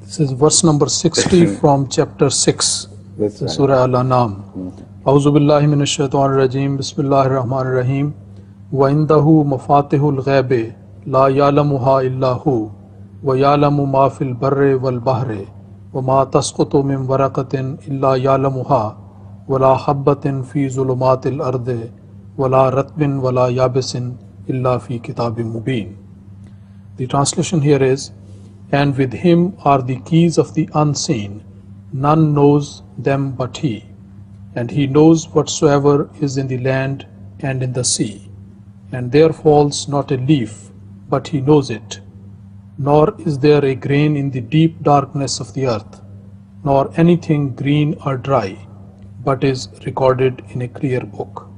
This is verse number 60 from chapter 6, Surah Anam. A'udhu billahi minash shaitanir rajim. Bismillahir rahmanir rahim. Wa indahu mafatihul ghaibi la ya'lamuha illa hu wa ya'lamu ma fil barri wal bahri wa ma tasqutu min waraqatin illa ya'lamuha wa la habbatin fi zulumatil ardi wa la ratbin wa la yabisin illa fi kitabim mubin. The translation here is, and with him are the keys of the unseen, none knows them but he, and he knows whatsoever is in the land and in the sea, and there falls not a leaf but he knows it, nor is there a grain in the deep darkness of the earth, nor anything green or dry, but is recorded in a clear book.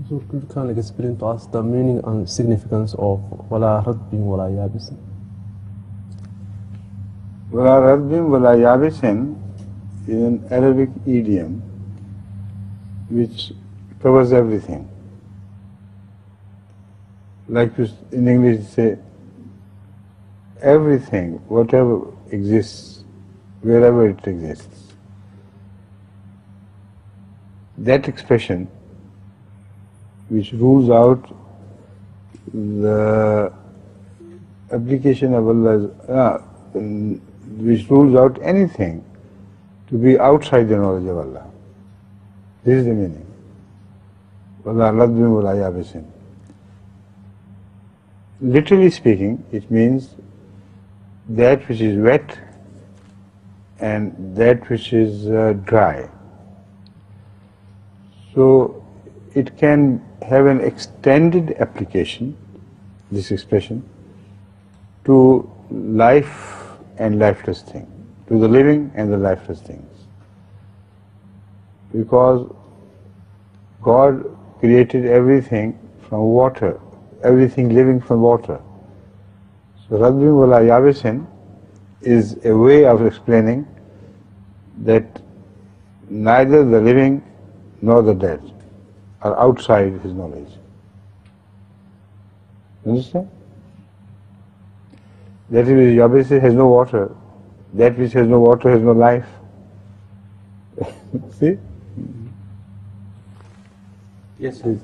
So could you kindly explain to us the meaning and significance of wala radbin wala yabisin? Wala radbin wala yabisin is an Arabic idiom which covers everything. Like in English you say, everything, whatever exists, wherever it exists. That expression which rules out the application of Allah's, which rules out anything to be outside the knowledge of Allah. This is the meaning. Wala radbin wala yabisin. Literally speaking, it means that which is wet and that which is dry. So it can have an extended application, this expression, to life and lifeless things, to the living and the lifeless things. Because God created everything from water, everything living from water. So radbin wala yabisin is a way of explaining that neither the living nor the dead are outside his knowledge. Understand? That which yabis has no water, that which has no water has no life. See? Yes, please.